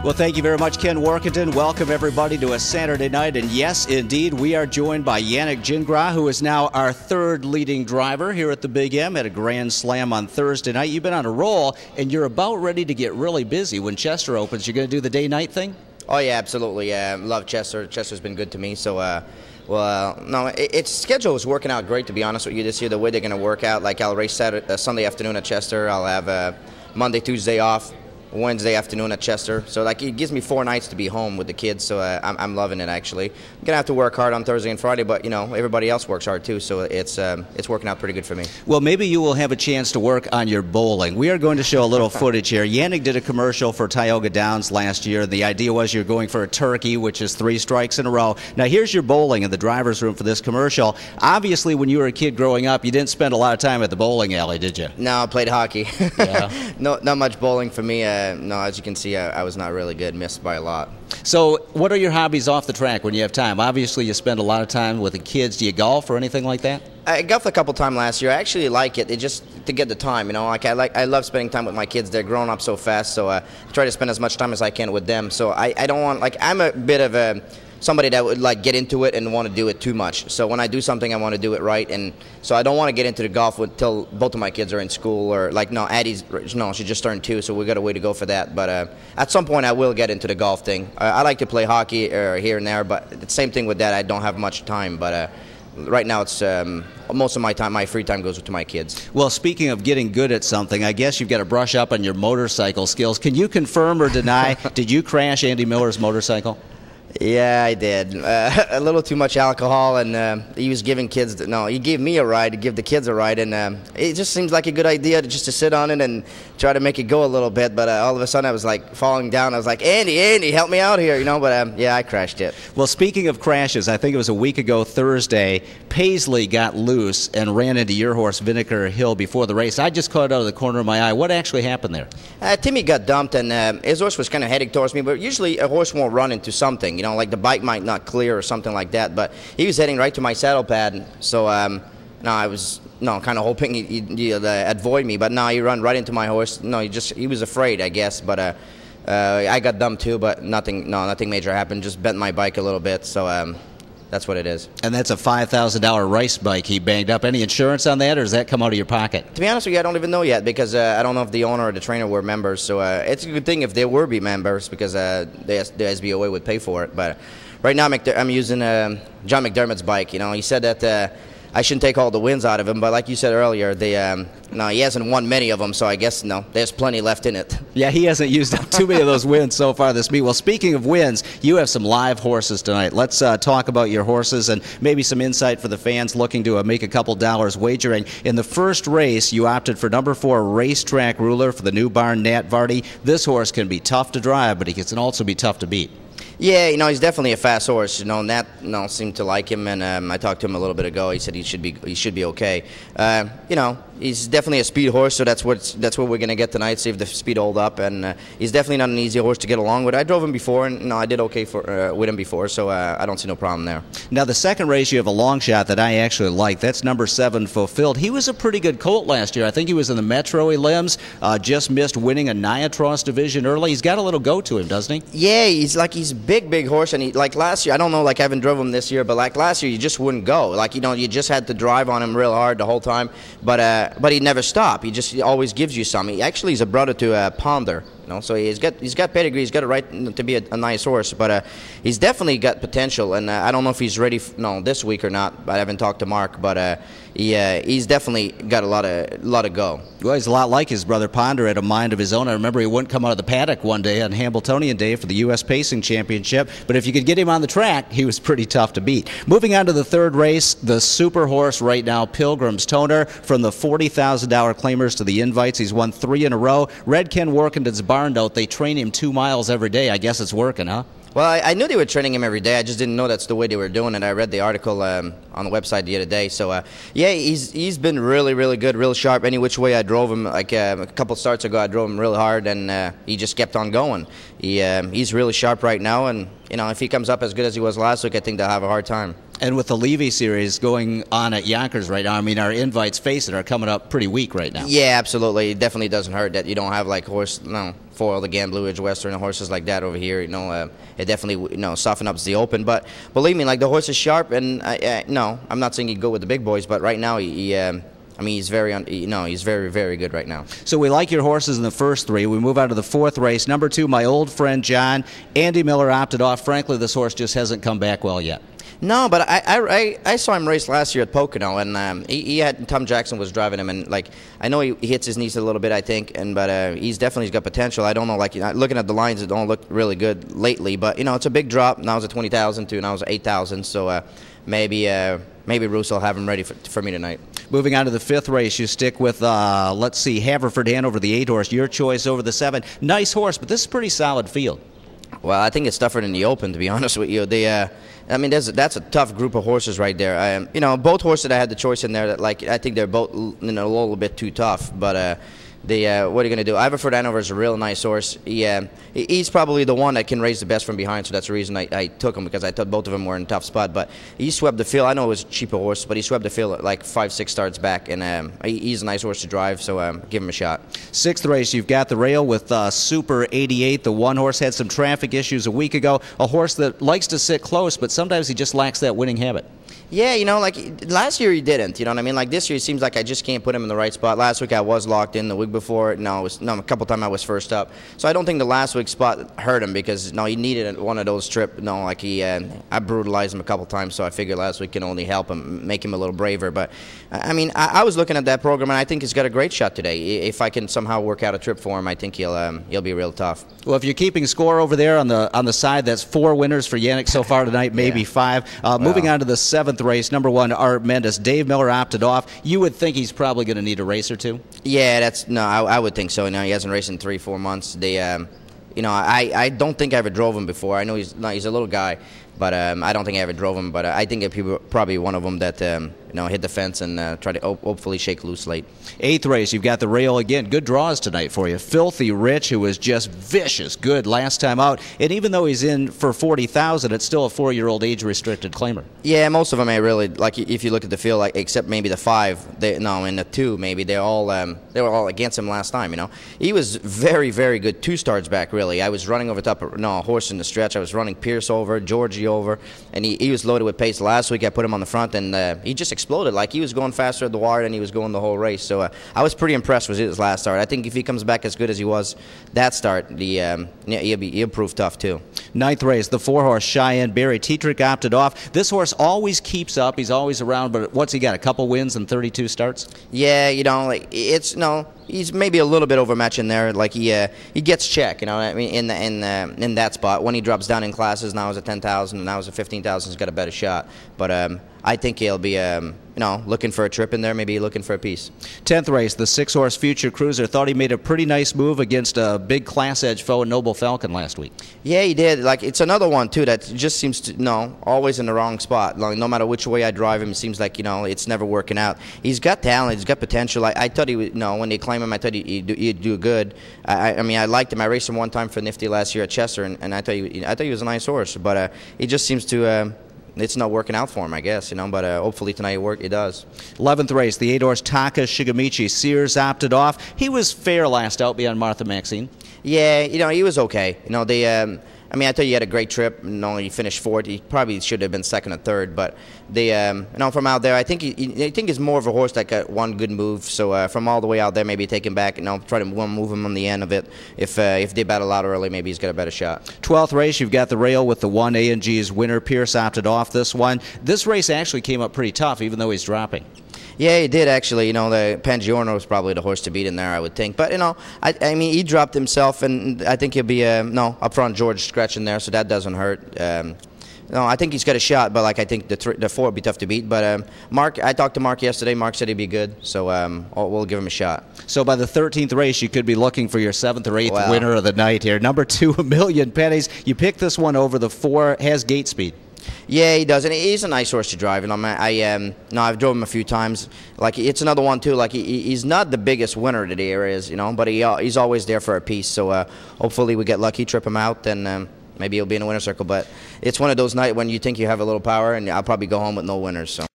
Well, thank you very much, Ken Workington. Welcome, everybody, to a Saturday night. And yes, indeed, we are joined by Yannick Gingras, who is now our third leading driver here at the Big M at a Grand Slam on Thursday night. You've been on a roll, and you're about ready to get really busy. When Chester opens, you're going to do the day-night thing? Oh, yeah, absolutely. Love Chester. Chester's been good to me. So, its schedule is working out great, to be honest with you, this year. The way they're going to work out, like I'll race Sunday afternoon at Chester. I'll have Monday, Tuesday off. Wednesday afternoon at Chester, so like it gives me 4 nights to be home with the kids. So I'm loving it. Actually, I'm gonna have to work hard on Thursday and Friday, but you know everybody else works hard too, so it's working out pretty good for me. Well, maybe you will have a chance to work on your bowling. We are going to show a little footage here. Yannick did a commercial for Tioga Downs last year. The idea was you're going for a turkey, which is 3 strikes in a row. Now here's your bowling in the driver's room for this commercial. Obviously, when you were a kid growing up, you didn't spend a lot of time at the bowling alley, did you? No, I played hockey. Yeah. No, not much bowling for me. No, as you can see, I was not really good, missed by a lot. So what are your hobbies off the track when you have time? Obviously, you spend a lot of time with the kids. Do you golf or anything like that? I golfed a couple times last year. I actually like it. It just to get the time, you know. Like I love spending time with my kids. They're growing up so fast, so I try to spend as much time as I can with them. So I don't want, like, I'm a bit of a somebody that would like get into it and want to do it too much. So when I do something, I want to do it right, and so I don't want to get into the golf until both of my kids are in school, or like she just turned 2, so we got a way to go for that. But at some point, I will get into the golf thing. I like to play hockey here and there, but the same thing with that. I don't have much time, but. Right now, it's most of my free time goes to my kids. Well, speaking of getting good at something, I guess you've got to brush up on your motorcycle skills. Can you confirm or deny, did you crash Andy Miller's motorcycle? Yeah, I did. A little too much alcohol, and he was giving kids. He gave me a ride to give the kids a ride, and it just seems like a good idea to sit on it and try to make it go a little bit. But all of a sudden, I was like falling down. I was like, Andy, help me out here, you know. But yeah, I crashed it. Well, speaking of crashes, I think it was a week ago Thursday. Paisley got loose and ran into your horse, Vinegar Hill, before the race. I just caught it out of the corner of my eye. What actually happened there? Timmy got dumped, and his horse was kind of heading towards me. But usually, a horse won't run into something. You know, like the bike might not clear or something like that, but he was heading right to my saddle pad, so I was kind of hoping he'd avoid me, but no, he ran right into my horse. He was afraid, I guess, but I got dumped too, but nothing major happened, just bent my bike a little bit, so that's what it is. And that's a $5,000 race bike he banged up. Any insurance on that, or does that come out of your pocket? To be honest with you, I don't even know yet, because I don't know if the owner or the trainer were members, so it's a good thing if they were members, because the SBOA would pay for it. But right now I'm using John McDermott's bike. You know, he said that I shouldn't take all the wins out of him, but like you said earlier, he hasn't won many of them, so I guess there's plenty left in it. Yeah, he hasn't used up too many of those wins so far this meet. Well, speaking of wins, you have some live horses tonight. Let's talk about your horses and maybe some insight for the fans looking to make a couple dollars wagering. In the first race, you opted for number 4 Racetrack Ruler for the new barn, Nat Vardy. This horse can be tough to drive, but he can also be tough to beat. Yeah, he's definitely a fast horse. Nat seemed to like him, and I talked to him a little bit ago. He said he should be okay. He's definitely a speed horse, so that's what we're going to get tonight. See if the speed hold up, and he's definitely not an easy horse to get along with. I drove him before, and I did okay with him before, so I don't see no problem there. Now the second race, you have a long shot that I actually like. That's number 7 Fulfilled. He was a pretty good colt last year. I think he was in the Metro Elims. Just missed winning a Niatros division early. He's got a little go to him, doesn't he? Yeah, he's big horse, and he, like last year, I don't know, like I haven't drove him this year, but like last year, you just wouldn't go. Like, you just had to drive on him real hard the whole time, but he never stopped. He always gives you some. He's a brother to Ponder. So he's got pedigree. He's got a right to be a nice horse, but he's definitely got potential. And I don't know if he's ready this week or not. I haven't talked to Mark, but he's definitely got a lot of go. Well, he's a lot like his brother Ponder, had a mind of his own. I remember he wouldn't come out of the paddock one day on Hambletonian Day for the U.S. Pacing Championship, but if you could get him on the track, he was pretty tough to beat. Moving on to the third race, the super horse right now, Pilgrim's Toner, from the $40,000 claimers to the invites. He's won 3 in a row. Red Ken Workington's barn note, they train him 2 miles every day. I guess it's working, huh? Well, I knew they were training him every day. I just didn't know that's the way they were doing it. I read the article on the website the other day. So, yeah, he's been really, really good, real sharp. Any which way I drove him, like a couple starts ago, I drove him really hard, and he just kept on going. He's really sharp right now, and if he comes up as good as he was last week, I think they'll have a hard time. And with the Levy series going on at Yonkers right now, I mean, our invites, face it, are coming up pretty weak right now. Yeah, absolutely. It definitely doesn't hurt that you don't have like Foiled again, Blue Ridge Western, and horses like that over here. It definitely soften up the open. But believe me, like the horse is sharp, and no, I'm not saying he'd go with the big boys, but right now he's very, very good right now. So we like your horses in the first three. We move on to the fourth race. Number 2, my old friend John. Andy Miller opted off. Frankly, this horse just hasn't come back well yet. No, but I saw him race last year at Pocono, and he had Tom Jackson was driving him, and like I know he hits his knees a little bit, I think, but he's got potential. I don't know, like looking at the lines, it don't look really good lately, but it's a big drop. Now it's at 20,000 to now it's at 8,000, so maybe Roos will have him ready for me tonight. Moving on to the fifth race, you stick with, let's see, Haverford Hanover, the 8 horse, your choice over the 7. Nice horse, but this is a pretty solid field. Well, I think it's tougher than the Open, to be honest with you. That's a tough group of horses right there. Both horses that I had the choice in there, that I think they're both a little bit too tough, but what are you going to do? Haverford Hanover is a real nice horse. He's probably the one that can raise the best from behind, so that's the reason I took him, because I thought both of them were in a tough spot. But he swept the field. I know it was a cheaper horse, but he swept the field like 5-6 starts back, and he's a nice horse to drive, so give him a shot. Sixth race, you've got the rail with Super 88. The one horse had some traffic issues a week ago. A horse that likes to sit close, but sometimes he just lacks that winning habit. Yeah, like last year he didn't, you know what I mean? Like this year it seems like I just can't put him in the right spot. Last week I was locked in. The week before, a couple times I was first up. So I don't think the last week's spot hurt him, because he needed one of those trips. I brutalized him a couple times, so I figured last week can only help him, make him a little braver. But I was looking at that program, and I think he's got a great shot today. If I can somehow work out a trip for him, I think he'll be real tough. Well, if you're keeping score over there on the side, that's 4 winners for Yannick so far tonight, maybe 5. Moving on to the 7th race, number 1, ARTMENDOUS. Dave Miller opted off. You would think he's probably going to need a race or two? Yeah, I would think so. He hasn't raced in 3-4 months. I don't think I ever drove him before. I know he's a little guy, but I don't think I ever drove him. But I think he's probably one of them that hit the fence and try to hopefully shake loose late. 8th race, you've got the rail again. Good draws tonight for you. Filthy Rich, who was just vicious good last time out, and even though he's in for 40,000, it's still a 4-year-old age-restricted claimer. Yeah, most of them ain't really, like if you look at the field, like except maybe the 5, and the 2 maybe they were all against him last time. He was very, very good 2 starts back. Really, I was running over top of a horse in the stretch. I was running Pierce over, Georgie over, and he was loaded with pace. Last week I put him on the front, and he just exploded. Like he was going faster at the wire than he was going the whole race. So I was pretty impressed with his last start. I think if he comes back as good as he was that start, he'll prove tough too. 9th race, the 4-horse Cheyenne. Barry Tetrick opted off. This horse always keeps up. He's always around, but what's he got? A couple wins and 32 starts? Yeah, he's maybe a little bit overmatched in there. Like he gets check, in that spot. When he drops down in classes, now he's at 10,000, and now he's at 15,000. He's got a better shot. But I think he'll be looking for a trip in there, maybe looking for a piece. 10th race, the 6-horse Future Cruiser. Thought he made a pretty nice move against a big class edge foe, Noble Falcon, last week. Yeah, he did. Like it's another one too that just seems to always in the wrong spot. Like, no matter which way I drive him, it seems like it's never working out. He's got talent. He's got potential. I thought he would. When they claim him, I thought he'd do good. I liked him. I raced him one time for Nifty last year at Chester, and I thought he was a nice horse. But he just seems to. It's not working out for him, I guess, but hopefully tonight it does. 11th race, the 8-horse Taka Shigamichi. Sears opted off. He was fair last out beyond Martha Maxine. Yeah, he was okay. I thought he had a great trip. He finished 4th. He probably should have been 2nd or 3rd. But from out there, I think he's more of a horse that got one good move. So from all the way out there, maybe take him back and try to move him on the end of it. If they battle out early, maybe he's got a better shot. 12th race, you've got the rail with the 1 A&G's winner. Pierce opted off this one. This race actually came up pretty tough, even though he's dropping. Yeah, he did actually. The Pangiorno was probably the horse to beat in there, I would think. But he dropped himself, and I think he'll be up front George scratching there, so that doesn't hurt. I think he's got a shot, but I think the 4 would be tough to beat. But Mark, I talked to Mark yesterday. Mark said he'd be good, so we'll give him a shot. So by the 13th race, you could be looking for your 7th or 8th winner of the night here. Number 2, A Million Pennies. You picked this one over the 4. Has gate speed. Yeah, he does, and he's a nice horse to drive. I've drove him a few times. It's another one too. He's not the biggest winner that there is, but he's always there for a piece. So hopefully we get lucky, trip him out, and maybe he'll be in a winner's circle. But it's one of those nights when you think you have a little power, and I'll probably go home with no winners. So.